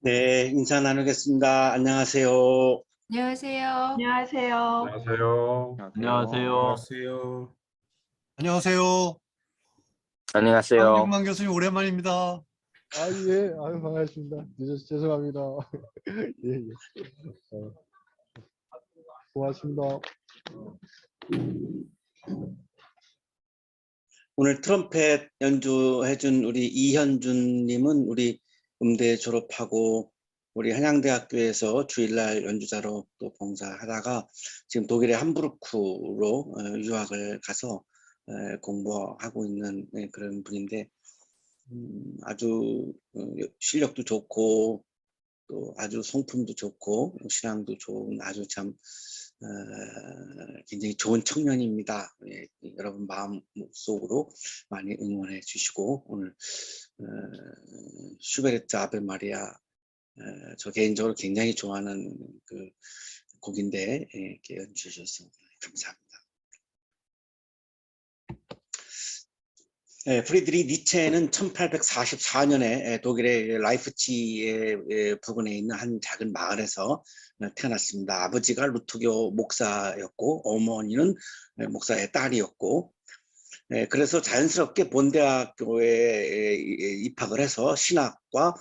네, 인사 나누겠습니다. 안녕하세요. 안녕하세요. 안녕하세요. 안녕하세요. 안녕하세요. 안녕하세요. 안녕하세요. 안녕하세요. 황경만 교수님 오랜만입니다. 예. 아유, 반갑습니다. 늦어서 죄송합니다. 예, 예. 고맙습니다. 오늘 트럼펫 연주해준 우리 이현준님은 우리 음대 졸업하고 우리 한양대학교에서 주일날 연주자로 또 봉사하다가 지금 독일의 함부르크로 유학을 가서 공부하고 있는 그런 분인데 아주 실력도 좋고 또 아주 성품도 좋고 신앙도 좋은 아주 참 굉장히 좋은 청년입니다. 여러분 마음속으로 많이 응원해 주시고 오늘 슈베르트 아베 마리아 저 개인적으로 굉장히 좋아하는 그 곡인데 이렇게 연주해 주셔서 감사합니다. 프리드리히 니체는 1844년에 독일의 라이프치히 부근에 있는 한 작은 마을에서 태어났습니다. 아버지가 루터교 목사였고 어머니는 목사의 딸이었고 그래서 자연스럽게 본대학교에 입학을 해서 신학과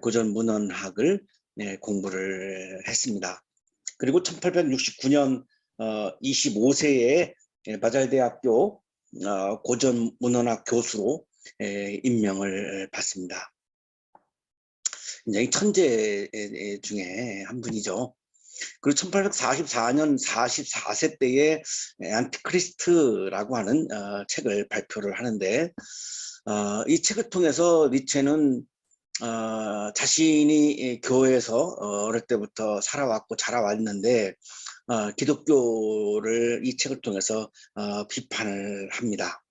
고전문헌학을 공부를 했습니다. 그리고 1869년 25세에 바잘대학교 고전문헌학 교수로 임명을 받습니다. 굉장히 천재 중에 한 분이죠. 그리고 1844년 44세 때에 안티크리스트라고 하는 책을 발표를 하는데 이 책을 통해서 니체는 자신이 교회에서 어릴 때부터 살아왔고 자라왔는데 기독교를 이 책을 통해서 비판을 합니다.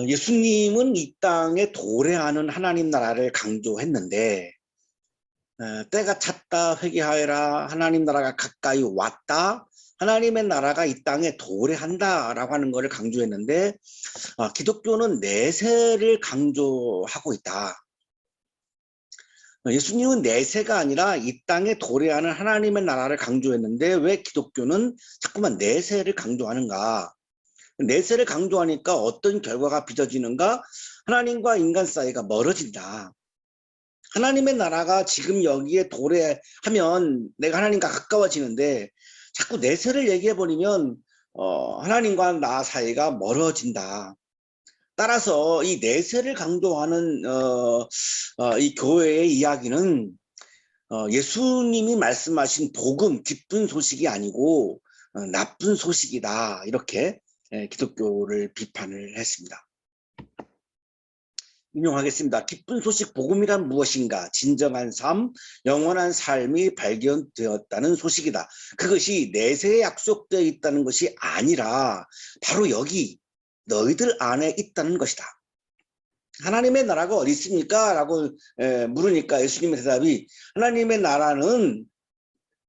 예수님은 이 땅에 도래하는 하나님 나라를 강조했는데 때가 찼다 회개하여라 하나님 나라가 가까이 왔다 하나님의 나라가 이 땅에 도래한다 라고 하는 것을 강조했는데 기독교는 내세를 강조하고 있다. 예수님은 내세가 아니라 이 땅에 도래하는 하나님의 나라를 강조했는데 왜 기독교는 자꾸만 내세를 강조하는가? 내세를 강조하니까 어떤 결과가 빚어지는가? 하나님과 인간 사이가 멀어진다. 하나님의 나라가 지금 여기에 도래하면 내가 하나님과 가까워지는데 자꾸 내세를 얘기해버리면 하나님과 나 사이가 멀어진다. 따라서 이 내세를 강조하는 이 교회의 이야기는 예수님이 말씀하신 복음, 기쁜 소식이 아니고 나쁜 소식이다. 이렇게 기독교를 비판을 했습니다. 인용하겠습니다. 기쁜 소식 복음이란 무엇인가? 진정한 삶, 영원한 삶이 발견되었다는 소식이다. 그것이 내세에 약속되어 있다는 것이 아니라 바로 여기 너희들 안에 있다는 것이다. 하나님의 나라가 어디 있습니까? 라고 물으니까 예수님의 대답이 하나님의 나라는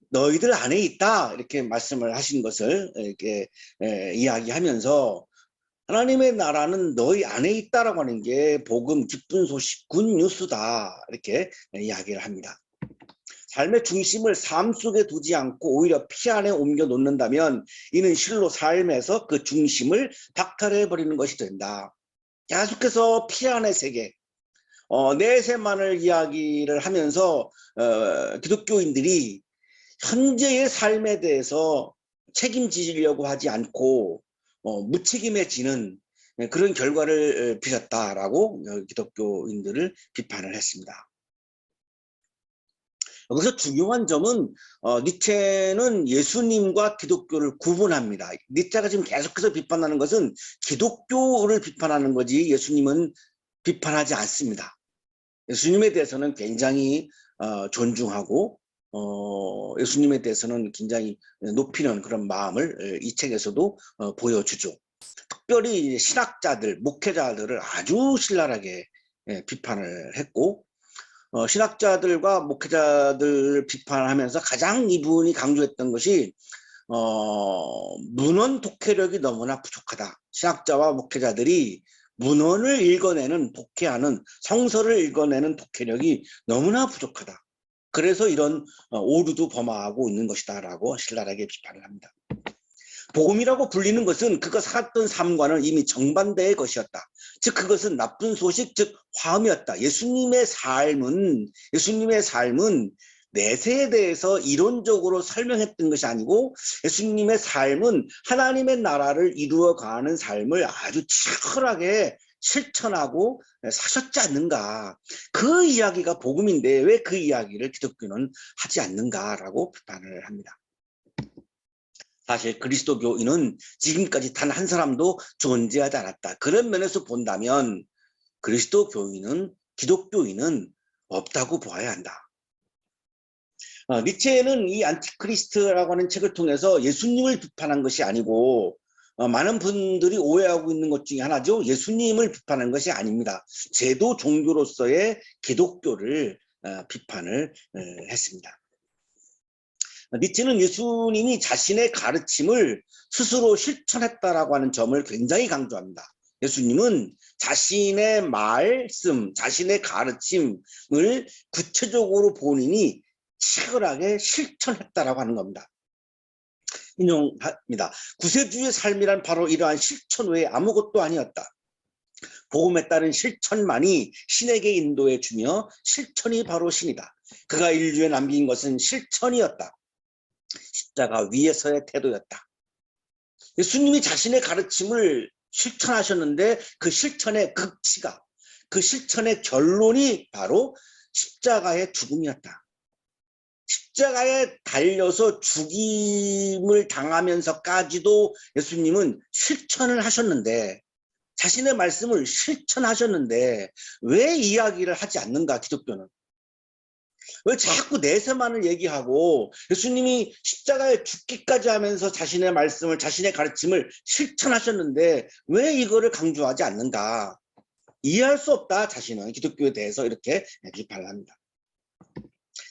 너희들 안에 있다. 이렇게 말씀을 하신 것을 이렇게 이야기하면서 하나님의 나라는 너희 안에 있다라고 하는 게 복음, 기쁜 소식, 굿뉴스다. 이렇게 이야기를 합니다. 삶의 중심을 삶 속에 두지 않고 오히려 피 안에 옮겨 놓는다면 이는 실로 삶에서 그 중심을 박탈해버리는 것이 된다. 계속해서 피 안의 세계, 내세만을 이야기를 하면서 기독교인들이 현재의 삶에 대해서 책임지려고 하지 않고 무책임해지는 그런 결과를 빚었다라고 기독교인들을 비판을 했습니다. 여기서 중요한 점은 니체는 예수님과 기독교를 구분합니다. 니체가 지금 계속해서 비판하는 것은 기독교를 비판하는 거지 예수님은 비판하지 않습니다. 예수님에 대해서는 굉장히 존중하고 예수님에 대해서는 굉장히 높이는 그런 마음을 이 책에서도 보여주죠. 특별히 신학자들, 목회자들을 아주 신랄하게 비판을 했고 신학자들과 목회자들 비판하면서 가장 이분이 강조했던 것이 문헌 독해력이 너무나 부족하다. 신학자와 목회자들이 문헌을 읽어내는 독해하는 성서를 읽어내는 독해력이 너무나 부족하다. 그래서 이런 오류도 범하고 있는 것이다 라고 신랄하게 비판을 합니다. 복음이라고 불리는 것은 그가 살았던 삶과는 이미 정반대의 것이었다. 즉 그것은 나쁜 소식, 즉 화음이었다. 예수님의 삶은 내세에 대해서 이론적으로 설명했던 것이 아니고 예수님의 삶은 하나님의 나라를 이루어가는 삶을 아주 치열하게 실천하고 사셨지 않는가. 그 이야기가 복음인데 왜 그 이야기를 기독교는 하지 않는가라고 비판을 합니다. 사실 그리스도교인은 지금까지 단 한 사람도 존재하지 않았다. 그런 면에서 본다면 그리스도교인은 기독교인은 없다고 보아야 한다. 니체는 이 안티크리스트라고 하는 책을 통해서 예수님을 비판한 것이 아니고 많은 분들이 오해하고 있는 것 중에 하나죠. 예수님을 비판한 것이 아닙니다. 제도 종교로서의 기독교를 비판을 했습니다. 니체는 예수님이 자신의 가르침을 스스로 실천했다라고 하는 점을 굉장히 강조합니다. 예수님은 자신의 말씀, 자신의 가르침을 구체적으로 본인이 치열하게 실천했다라고 하는 겁니다. 인용합니다. 구세주의 삶이란 바로 이러한 실천 외에 아무것도 아니었다. 복음에 따른 실천만이 신에게 인도해 주며 실천이 바로 신이다. 그가 인류에 남긴 것은 실천이었다. 십자가 위에서의 태도였다. 예수님이 자신의 가르침을 실천하셨는데 그 실천의 극치가, 그 실천의 결론이 바로 십자가의 죽음이었다. 십자가에 달려서 죽임을 당하면서까지도 예수님은 실천을 하셨는데, 자신의 말씀을 실천하셨는데 왜 이야기를 하지 않는가, 기독교는? 왜 자꾸 내세만을 얘기하고 예수님이 십자가에 죽기까지 하면서 자신의 말씀을, 자신의 가르침을 실천하셨는데 왜 이거를 강조하지 않는가? 이해할 수 없다, 자신은 기독교에 대해서 이렇게 비판을 합니다.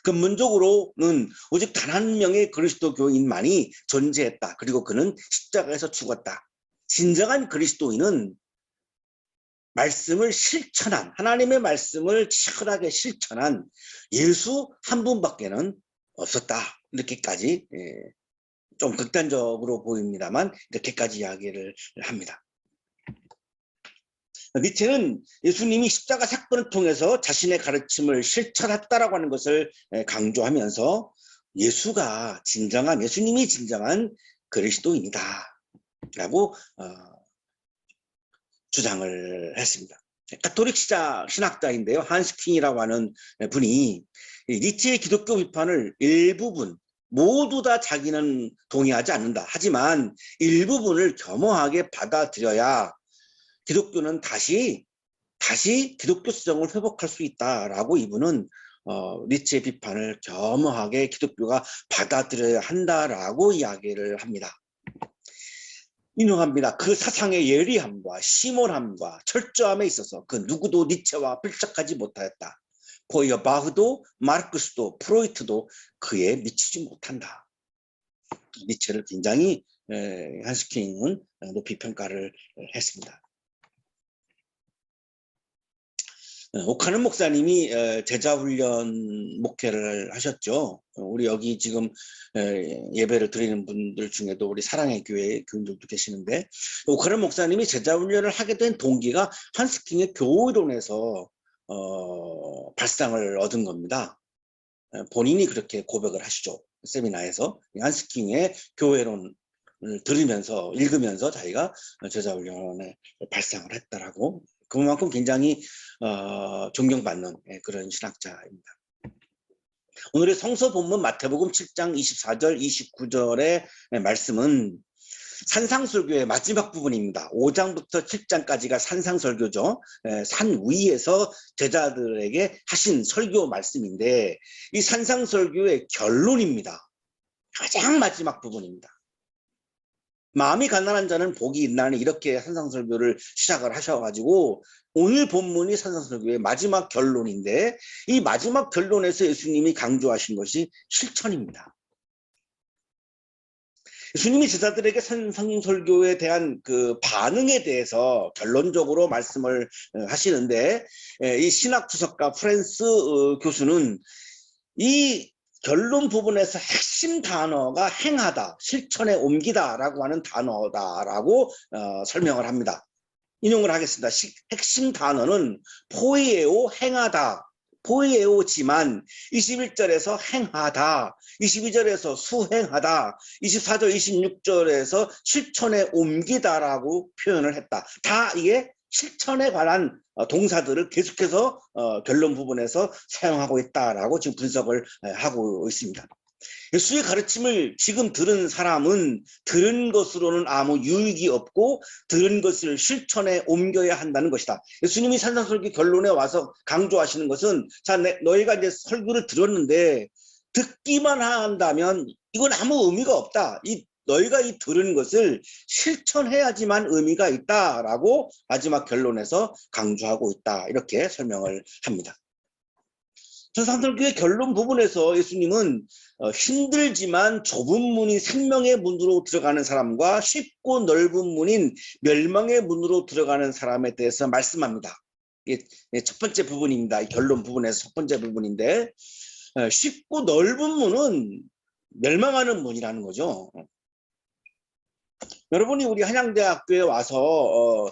근본적으로는 오직 단 한 명의 그리스도교인만이 존재했다. 그리고 그는 십자가에서 죽었다. 진정한 그리스도인은 말씀을 실천한, 하나님의 말씀을 치열하게 실천한 예수 한 분밖에는 없었다. 이렇게까지 좀 극단적으로 보입니다만 이렇게까지 이야기를 합니다. 니체는 예수님이 십자가 사건을 통해서 자신의 가르침을 실천했다라고 하는 것을 강조하면서 예수님이 진정한 그리스도인이다 라고 주장을 했습니다. 가톨릭 신학자인데요, 한스킹이라고 하는 분이 니체의 기독교 비판을 일부분, 모두 다 자기는 동의하지 않는다. 하지만 일부분을 겸허하게 받아들여야 기독교는 다시 기독교성을 회복할 수 있다라고 이분은 니체의 비판을 겸허하게 기독교가 받아들여야 한다라고 이야기를 합니다. 인용합니다. 그 사상의 예리함과 심오함과 철저함에 있어서 그 누구도 니체와 필적하지 못하였다. 포이어바흐도 마르크스도 프로이트도 그에 미치지 못한다. 니체를 굉장히 한스킹은 높이 평가를 했습니다. 오카는 목사님이 제자훈련 목회를 하셨죠. 우리 여기 지금 예배를 드리는 분들 중에도 우리 사랑의 교회 교인들도 계시는데, 오카는 목사님이 제자훈련을 하게 된 동기가 한스킹의 교이론에서 발상을 얻은 겁니다. 본인이 그렇게 고백을 하시죠. 세미나에서 한스킹의 교회론을 들으면서, 읽으면서 자기가 제자훈련에 발상을 했다라고. 그만큼 굉장히 존경받는 그런 신학자입니다. 오늘의 성서 본문 마태복음 7장 24절 29절의 말씀은 산상설교의 마지막 부분입니다. 5장부터 7장까지가 산상설교죠. 산 위에서 제자들에게 하신 설교 말씀인데 이 산상설교의 결론입니다. 가장 마지막 부분입니다. 마음이 가난한 자는 복이 있나니, 이렇게 산상설교를 시작을 하셔가지고 오늘 본문이 산상설교의 마지막 결론인데, 이 마지막 결론에서 예수님이 강조하신 것이 실천입니다. 예수님이 제자들에게 산상설교에 대한 그 반응에 대해서 결론적으로 말씀을 하시는데, 이 신학주석가 프랜스 교수는 이 결론 부분에서 핵심 단어가 행하다, 실천에 옮기다라고 하는 단어다라고 설명을 합니다. 인용을 하겠습니다. 핵심 단어는 포이에오, 행하다, 포이에오지만 21절에서 행하다, 22절에서 수행하다, 24절, 26절에서 실천에 옮기다라고 표현을 했다. 다 이게 실천에 관한 동사들을 계속해서 결론 부분에서 사용하고 있다라고 지금 분석을 하고 있습니다. 예수의 가르침을 지금 들은 사람은 들은 것으로는 아무 유익이 없고 들은 것을 실천에 옮겨야 한다는 것이다. 예수님이 산상설교 결론에 와서 강조하시는 것은, 자, 너희가 이제 설교를 들었는데 듣기만 한다면 이건 아무 의미가 없다. 너희가 이 들은 것을 실천해야지만 의미가 있다라고 마지막 결론에서 강조하고 있다. 이렇게 설명을 합니다. 산상설교의 결론 부분에서 예수님은 힘들지만 좁은 문이 생명의 문으로 들어가는 사람과 쉽고 넓은 문인 멸망의 문으로 들어가는 사람에 대해서 말씀합니다. 이게 첫 번째 부분입니다. 이 결론 부분에서 첫 번째 부분인데, 쉽고 넓은 문은 멸망하는 문이라는 거죠. 여러분이 우리 한양대학교에 와서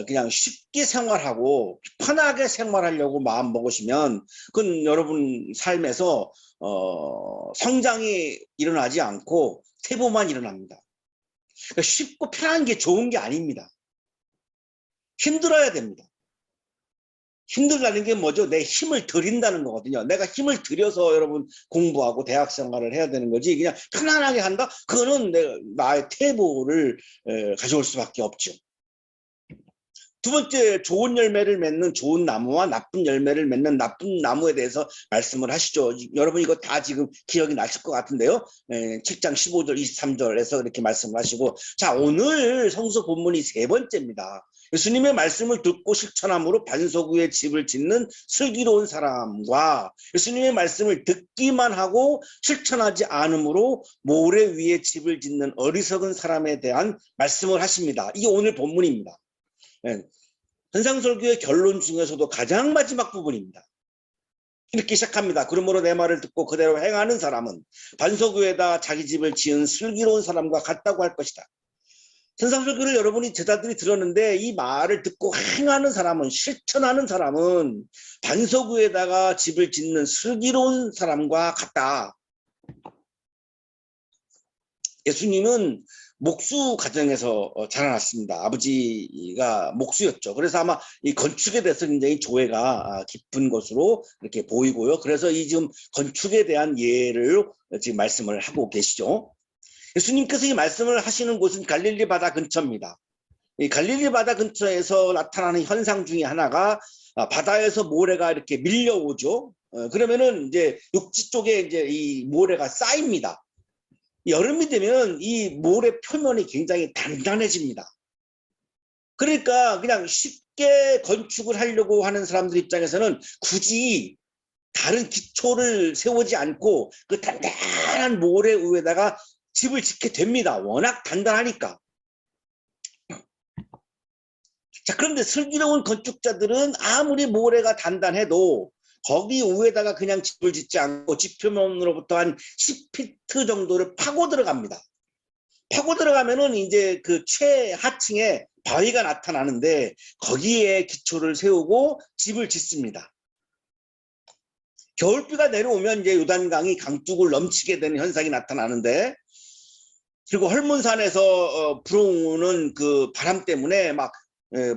그냥 쉽게 생활하고 편하게 생활하려고 마음 먹으시면 그건 여러분 삶에서 성장이 일어나지 않고 퇴보만 일어납니다. 그러니까 쉽고 편한 게 좋은 게 아닙니다. 힘들어야 됩니다. 힘들다는 게 뭐죠? 내 힘을 들인다는 거거든요. 내가 힘을 들여서 여러분 공부하고 대학 생활을 해야 되는 거지, 그냥 편안하게 한다? 그거는 나의 퇴보를 가져올 수밖에 없죠. 두 번째, 좋은 열매를 맺는 좋은 나무와 나쁜 열매를 맺는 나쁜 나무에 대해서 말씀을 하시죠. 여러분 이거 다 지금 기억이 나실 것 같은데요. 7장 15절 23절에서 이렇게 말씀을 하시고, 자, 오늘 성서 본문이 세 번째입니다. 예수님의 말씀을 듣고 실천함으로 반석 위에 집을 짓는 슬기로운 사람과 예수님의 말씀을 듣기만 하고 실천하지 않으므로 모래 위에 집을 짓는 어리석은 사람에 대한 말씀을 하십니다. 이게 오늘 본문입니다. 산상설교의 결론 중에서도 가장 마지막 부분입니다. 이렇게 시작합니다. 그러므로 내 말을 듣고 그대로 행하는 사람은 반석 위에다 자기 집을 지은 슬기로운 사람과 같다고 할 것이다. 산상설교를 여러분이 제자들이 들었는데 이 말을 듣고 행하는 사람은, 실천하는 사람은 반석 위에다가 집을 짓는 슬기로운 사람과 같다. 예수님은 목수 가정에서 자라났습니다. 아버지가 목수였죠. 그래서 아마 이 건축에 대해서 굉장히 조예가 깊은 것으로 이렇게 보이고요. 그래서 이 지금 건축에 대한 예를 지금 말씀을 하고 계시죠. 예수님께서 이 말씀을 하시는 곳은 갈릴리 바다 근처입니다. 이 갈릴리 바다 근처에서 나타나는 현상 중에 하나가 바다에서 모래가 이렇게 밀려오죠. 그러면은 이제 육지 쪽에 이제 이 모래가 쌓입니다. 여름이 되면 이 모래 표면이 굉장히 단단해집니다. 그러니까 그냥 쉽게 건축을 하려고 하는 사람들 입장에서는 굳이 다른 기초를 세우지 않고 그 단단한 모래 위에다가 집을 짓게 됩니다. 워낙 단단하니까. 자, 그런데 슬기로운 건축자들은 아무리 모래가 단단해도 거기 위에다가 그냥 집을 짓지 않고 집 표면으로부터 한 10피트 정도를 파고 들어갑니다. 파고 들어가면은 이제 그 최하층에 바위가 나타나는데 거기에 기초를 세우고 집을 짓습니다. 겨울비가 내려오면 이제 요단강이 강둑을 넘치게 되는 현상이 나타나는데, 그리고 헐문산에서 불어오는 그 바람 때문에 막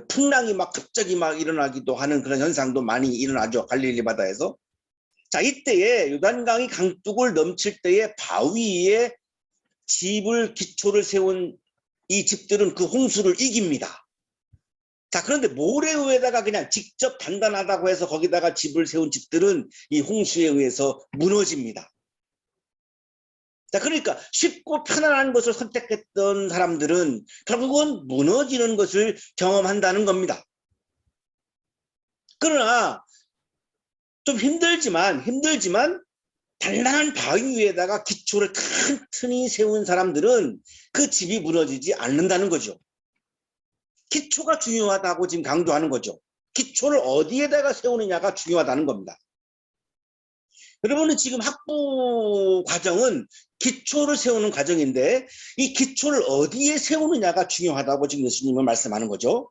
풍랑이 막 갑자기 막 일어나기도 하는 그런 현상도 많이 일어나죠. 갈릴리 바다에서. 자, 이때에 요단강이 강둑을 넘칠 때에 바위에 집을 기초를 세운 이 집들은 그 홍수를 이깁니다. 자, 그런데 모래 위에다가 그냥 직접 단단하다고 해서 거기다가 집을 세운 집들은 이 홍수에 의해서 무너집니다. 자, 그러니까 쉽고 편안한 것을 선택했던 사람들은 결국은 무너지는 것을 경험한다는 겁니다. 그러나 좀 힘들지만 단단한 바위 위에다가 기초를 튼튼히 세운 사람들은 그 집이 무너지지 않는다는 거죠. 기초가 중요하다고 지금 강조하는 거죠. 기초를 어디에다가 세우느냐가 중요하다는 겁니다. 여러분은 지금 학부 과정은 기초를 세우는 과정인데 이 기초를 어디에 세우느냐가 중요하다고 지금 예수님은 말씀하는 거죠.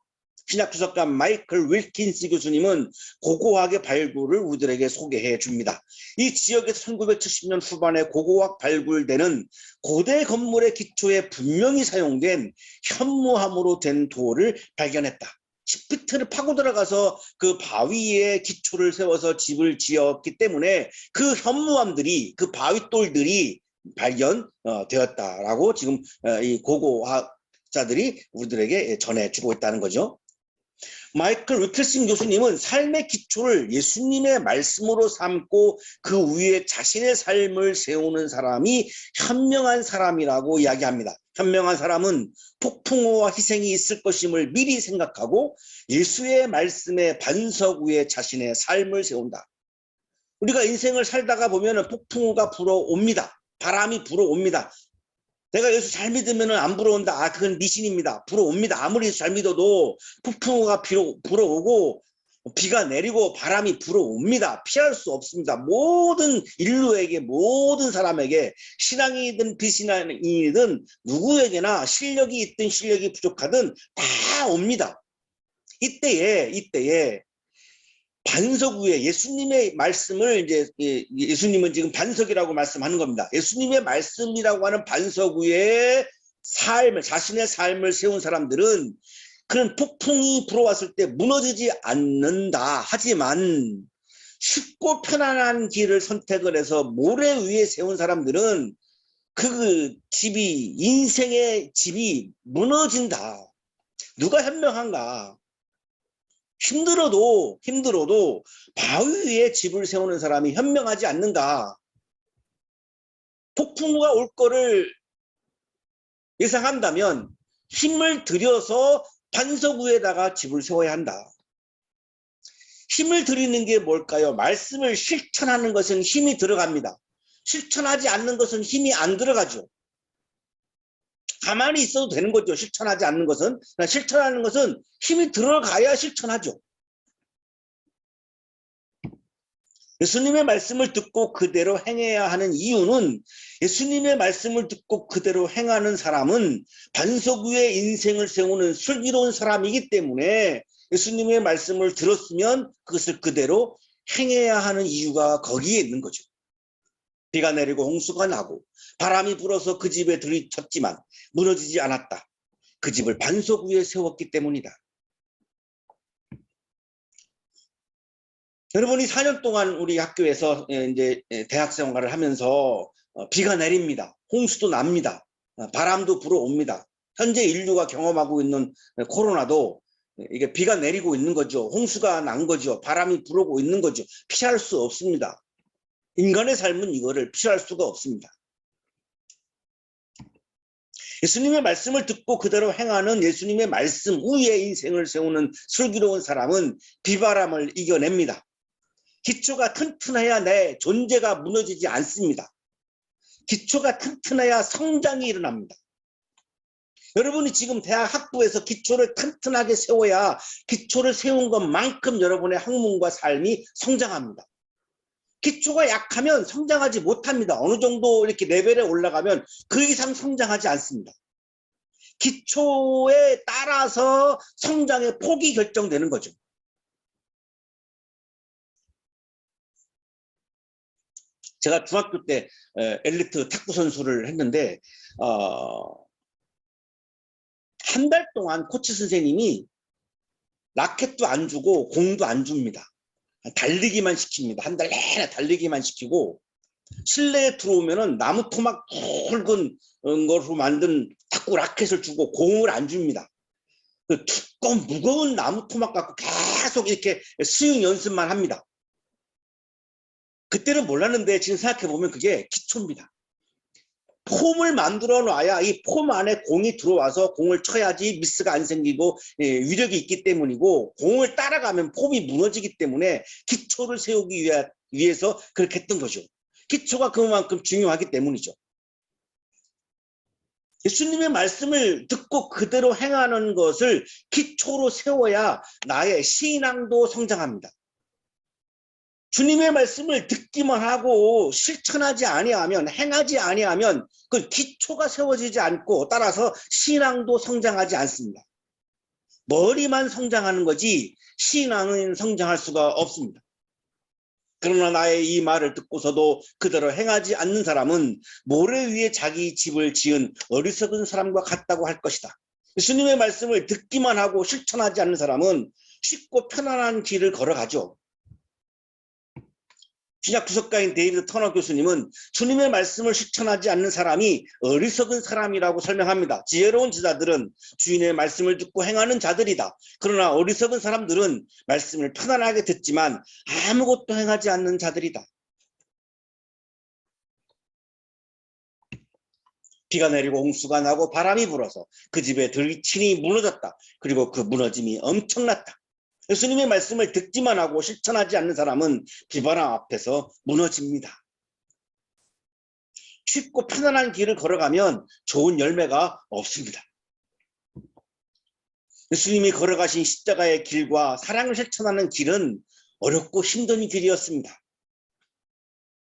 신약주석가 마이클 윌킨스 교수님은 고고학의 발굴을 우리들에게 소개해 줍니다. 이 지역에서 1970년 후반에 고고학 발굴되는 고대 건물의 기초에 분명히 사용된 현무암으로 된 돌을 발견했다. 10피트를 파고 들어가서 그 바위에 기초를 세워서 집을 지었기 때문에 그 현무암들이, 그 바위돌들이 발견되었다라고 지금 이 고고학자들이 우리들에게 전해주고 있다는 거죠. 마이클 위클슨 교수님은 삶의 기초를 예수님의 말씀으로 삼고 그 위에 자신의 삶을 세우는 사람이 현명한 사람이라고 이야기합니다. 현명한 사람은 폭풍우와 희생이 있을 것임을 미리 생각하고 예수의 말씀의 반석 위에 자신의 삶을 세운다. 우리가 인생을 살다가 보면 폭풍우가 불어옵니다. 바람이 불어옵니다. 내가 예수 잘 믿으면 안 불어온다. 아, 그건 미신입니다. 불어옵니다. 아무리 잘 믿어도 폭풍우가 불어오고 비가 내리고 바람이 불어옵니다. 피할 수 없습니다. 모든 인류에게, 모든 사람에게, 신앙이든 비신앙이든 누구에게나 실력이 있든 실력이 부족하든 다 옵니다. 이때에 반석 위에 예수님의 말씀을 이제 예수님은 지금 반석이라고 말씀하는 겁니다. 예수님의 말씀이라고 하는 반석 위에 자신의 삶을 세운 사람들은 그런 폭풍이 불어왔을 때 무너지지 않는다. 하지만 쉽고 편안한 길을 선택을 해서 모래 위에 세운 사람들은 그 집이, 인생의 집이 무너진다. 누가 현명한가? 힘들어도 바위 위에 집을 세우는 사람이 현명하지 않는가? 폭풍우가 올 거를 예상한다면 힘을 들여서 반석 위에다가 집을 세워야 한다. 힘을 들이는 게 뭘까요? 말씀을 실천하는 것은 힘이 들어갑니다. 실천하지 않는 것은 힘이 안 들어가죠. 가만히 있어도 되는 거죠. 실천하지 않는 것은. 실천하는 것은 힘이 들어가야 실천하죠. 예수님의 말씀을 듣고 그대로 행해야 하는 이유는 예수님의 말씀을 듣고 그대로 행하는 사람은 반석 위에 인생을 세우는 슬기로운 사람이기 때문에 예수님의 말씀을 들었으면 그것을 그대로 행해야 하는 이유가 거기에 있는 거죠. 비가 내리고 홍수가 나고 바람이 불어서 그 집에 들이쳤지만 무너지지 않았다. 그 집을 반석 위에 세웠기 때문이다. 여러분이 4년 동안 우리 학교에서 이제 대학 생활을 하면서 비가 내립니다. 홍수도 납니다. 바람도 불어옵니다. 현재 인류가 경험하고 있는 코로나도 이게 비가 내리고 있는 거죠. 홍수가 난 거죠. 바람이 불어오고 있는 거죠. 피할 수 없습니다. 인간의 삶은 이거를 피할 수가 없습니다. 예수님의 말씀을 듣고 그대로 행하는 예수님의 말씀 위에 인생을 세우는 슬기로운 사람은 비바람을 이겨냅니다. 기초가 튼튼해야 내 존재가 무너지지 않습니다. 기초가 튼튼해야 성장이 일어납니다. 여러분이 지금 대학 학부에서 기초를 튼튼하게 세워야 기초를 세운 것만큼 여러분의 학문과 삶이 성장합니다. 기초가 약하면 성장하지 못합니다. 어느 정도 이렇게 레벨에 올라가면 그 이상 성장하지 않습니다. 기초에 따라서 성장의 폭이 결정되는 거죠. 제가 중학교 때 엘리트 탁구 선수를 했는데 한 달 동안 코치 선생님이 라켓도 안 주고 공도 안 줍니다. 달리기만 시킵니다. 한 달 내내 달리기만 시키고 실내에 들어오면은 나무 토막 굵은 걸로 만든 탁구 라켓을 주고 공을 안 줍니다. 그 두꺼운 무거운 나무 토막 갖고 계속 이렇게 스윙 연습만 합니다. 그때는 몰랐는데 지금 생각해보면 그게 기초입니다. 폼을 만들어 놔야 이 폼 안에 공이 들어와서 공을 쳐야지 미스가 안 생기고 위력이 있기 때문이고, 공을 따라가면 폼이 무너지기 때문에 기초를 세우기 위해서 그렇게 했던 거죠. 기초가 그만큼 중요하기 때문이죠. 예수님의 말씀을 듣고 그대로 행하는 것을 기초로 세워야 나의 신앙도 성장합니다. 주님의 말씀을 듣기만 하고 실천하지 아니하면, 행하지 아니하면 그 기초가 세워지지 않고 따라서 신앙도 성장하지 않습니다. 머리만 성장하는 거지 신앙은 성장할 수가 없습니다. 그러나 나의 이 말을 듣고서도 그대로 행하지 않는 사람은 모래 위에 자기 집을 지은 어리석은 사람과 같다고 할 것이다. 예수님의 말씀을 듣기만 하고 실천하지 않는 사람은 쉽고 편안한 길을 걸어가죠. 신약 주석가인 데이비드 터너 교수님은 주님의 말씀을 실천하지 않는 사람이 어리석은 사람이라고 설명합니다. 지혜로운 제자들은 주인의 말씀을 듣고 행하는 자들이다. 그러나 어리석은 사람들은 말씀을 편안하게 듣지만 아무것도 행하지 않는 자들이다. 비가 내리고 홍수가 나고 바람이 불어서 그 집에 들친이 무너졌다. 그리고 그 무너짐이 엄청났다. 예수님의 말씀을 듣기만 하고 실천하지 않는 사람은 비바람 앞에서 무너집니다. 쉽고 편안한 길을 걸어가면 좋은 열매가 없습니다. 예수님이 걸어가신 십자가의 길과 사랑을 실천하는 길은 어렵고 힘든 길이었습니다.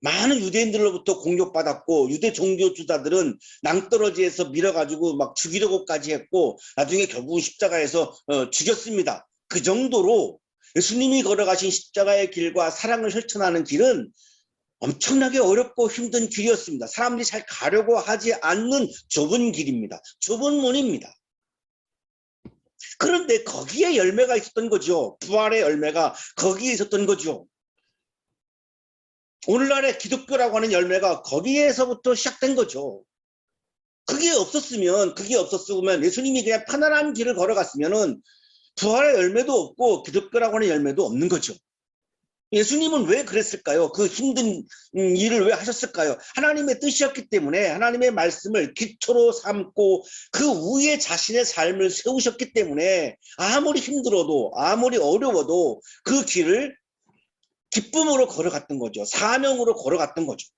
많은 유대인들로부터 공격받았고 유대 종교 주자들은 낭떠러지에서 밀어가지고 막 죽이려고까지 했고 나중에 결국 십자가에서 죽였습니다. 그 정도로 예수님이 걸어가신 십자가의 길과 사랑을 실천하는 길은 엄청나게 어렵고 힘든 길이었습니다. 사람들이 잘 가려고 하지 않는 좁은 길입니다. 좁은 문입니다. 그런데 거기에 열매가 있었던 거죠. 부활의 열매가 거기에 있었던 거죠. 오늘날의 기독교라고 하는 열매가 거기에서부터 시작된 거죠. 그게 없었으면 예수님이 그냥 편안한 길을 걸어갔으면은 부활의 열매도 없고 기독교라고 하는 열매도 없는 거죠. 예수님은 왜 그랬을까요? 그 힘든 일을 왜 하셨을까요? 하나님의 뜻이었기 때문에 하나님의 말씀을 기초로 삼고 그 위에 자신의 삶을 세우셨기 때문에 아무리 힘들어도 아무리 어려워도 그 길을 기쁨으로 걸어갔던 거죠. 사명으로 걸어갔던 거죠.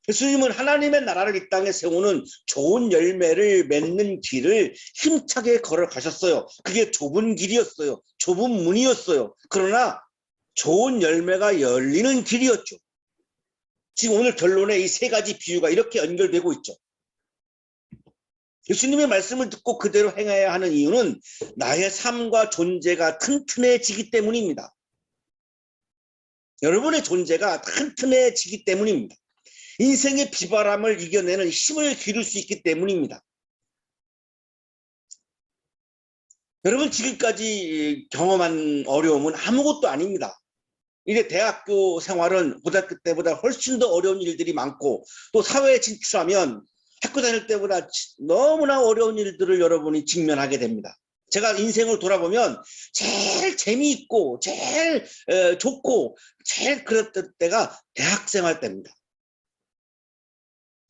예수님은 하나님의 나라를 이 땅에 세우는 좋은 열매를 맺는 길을 힘차게 걸어가셨어요. 그게 좁은 길이었어요. 좁은 문이었어요. 그러나 좋은 열매가 열리는 길이었죠. 지금 오늘 결론에 이 세 가지 비유가 이렇게 연결되고 있죠. 예수님의 말씀을 듣고 그대로 행해야 하는 이유는 나의 삶과 존재가 튼튼해지기 때문입니다. 여러분의 존재가 튼튼해지기 때문입니다. 인생의 비바람을 이겨내는 힘을 기를 수 있기 때문입니다. 여러분 지금까지 경험한 어려움은 아무것도 아닙니다. 이제 대학교 생활은 고등학교 때보다 훨씬 더 어려운 일들이 많고 또 사회에 진출하면 학교 다닐 때보다 너무나 어려운 일들을 여러분이 직면하게 됩니다. 제가 인생을 돌아보면 제일 재미있고 제일 좋고 제일 그랬던 때가 대학생활 때입니다.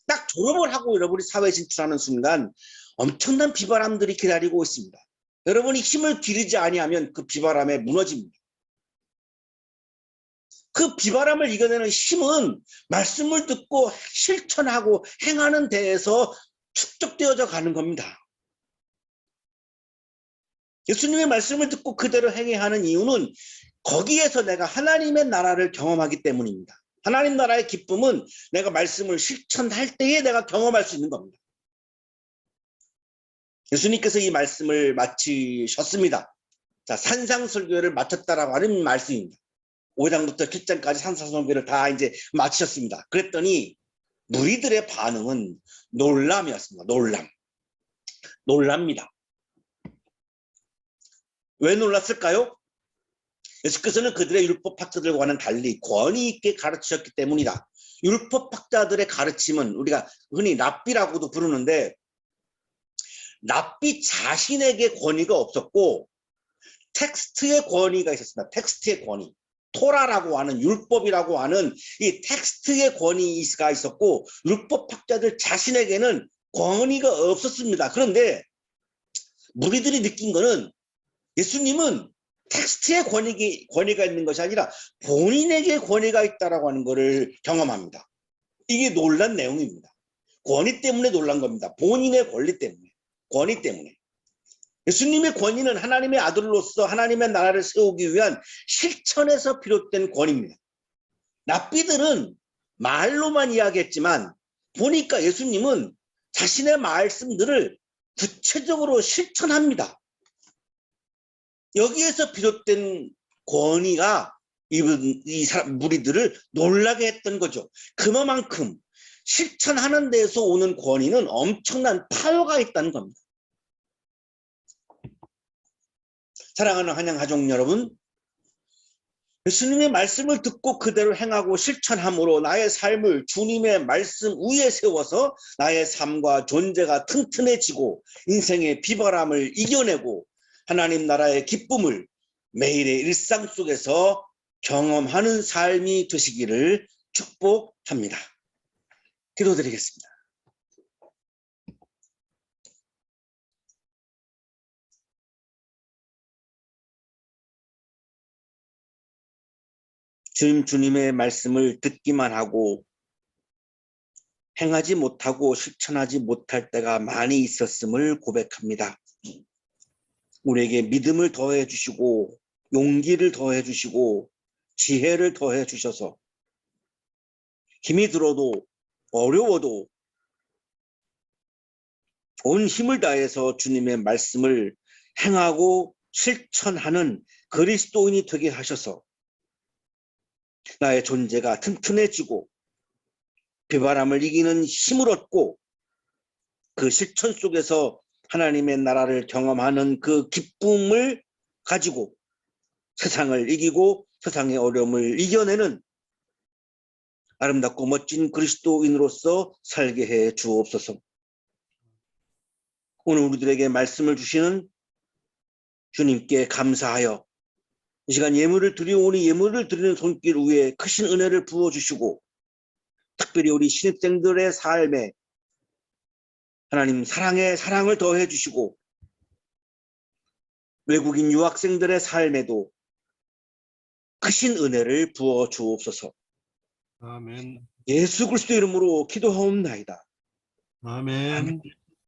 딱 졸업을 하고 여러분이 사회에 진출하는 순간 엄청난 비바람들이 기다리고 있습니다. 여러분이 힘을 기르지 아니하면 그 비바람에 무너집니다. 그 비바람을 이겨내는 힘은 말씀을 듣고 실천하고 행하는 데에서 축적되어져 가는 겁니다. 예수님의 말씀을 듣고 그대로 행해야 하는 이유는 거기에서 내가 하나님의 나라를 경험하기 때문입니다. 하나님 나라의 기쁨은 내가 말씀을 실천할 때에 내가 경험할 수 있는 겁니다. 예수님께서 이 말씀을 마치셨습니다. 자, 산상설교를 마쳤다라고 하는 말씀입니다. 5장부터 7장까지 산상설교를 다 이제 마치셨습니다. 그랬더니 무리들의 반응은 놀람이었습니다. 놀랍니다. 왜 놀랐을까요? 예수께서는 그들의 율법학자들과는 달리 권위 있게 가르치셨기 때문이다. 율법학자들의 가르침은 우리가 흔히 랍비라고도 부르는데 랍비 자신에게 권위가 없었고 텍스트의 권위가 있었습니다. 텍스트의 권위. 토라라고 하는 율법이라고 하는 이 텍스트의 권위가 있었고 율법학자들 자신에게는 권위가 없었습니다. 그런데 무리들이 느낀 거는 예수님은 텍스트에 권위가 있는 것이 아니라 본인에게 권위가 있다라고 하는 것을 경험합니다. 이게 놀란 내용입니다. 권위 때문에 놀란 겁니다. 본인의 권리 때문에, 권위 때문에. 예수님의 권위는 하나님의 아들로서 하나님의 나라를 세우기 위한 실천에서 비롯된 권위입니다. 랍비들은 말로만 이야기했지만 보니까 예수님은 자신의 말씀들을 구체적으로 실천합니다. 여기에서 비롯된 권위가 무리들을 놀라게 했던 거죠. 그만큼 실천하는 데서 오는 권위는 엄청난 파워가 있다는 겁니다. 사랑하는 한양 가족 여러분, 예수님의 말씀을 듣고 그대로 행하고 실천함으로 나의 삶을 주님의 말씀 위에 세워서 나의 삶과 존재가 튼튼해지고 인생의 비바람을 이겨내고 하나님 나라의 기쁨을 매일의 일상 속에서 경험하는 삶이 되시기를 축복합니다. 기도드리겠습니다. 주님의 말씀을 듣기만 하고 행하지 못하고 실천하지 못할 때가 많이 있었음을 고백합니다. 우리에게 믿음을 더해 주시고 용기를 더해 주시고 지혜를 더해 주셔서 힘이 들어도 어려워도 온 힘을 다해서 주님의 말씀을 행하고 실천하는 그리스도인이 되게 하셔서 나의 존재가 튼튼해지고 비바람을 이기는 힘을 얻고 그 실천 속에서 하나님의 나라를 경험하는 그 기쁨을 가지고 세상을 이기고 세상의 어려움을 이겨내는 아름답고 멋진 그리스도인으로서 살게 해 주옵소서. 오늘 우리들에게 말씀을 주시는 주님께 감사하여 이 시간 예물을 드리오니 예물을 드리는 손길 위에 크신 은혜를 부어주시고 특별히 우리 신입생들의 삶에 하나님 사랑의 사랑을 더해 주시고 외국인 유학생들의 삶에도 크신 은혜를 부어 주옵소서. 아멘. 예수 그리스도 이름으로 기도하옵나이다. 아멘.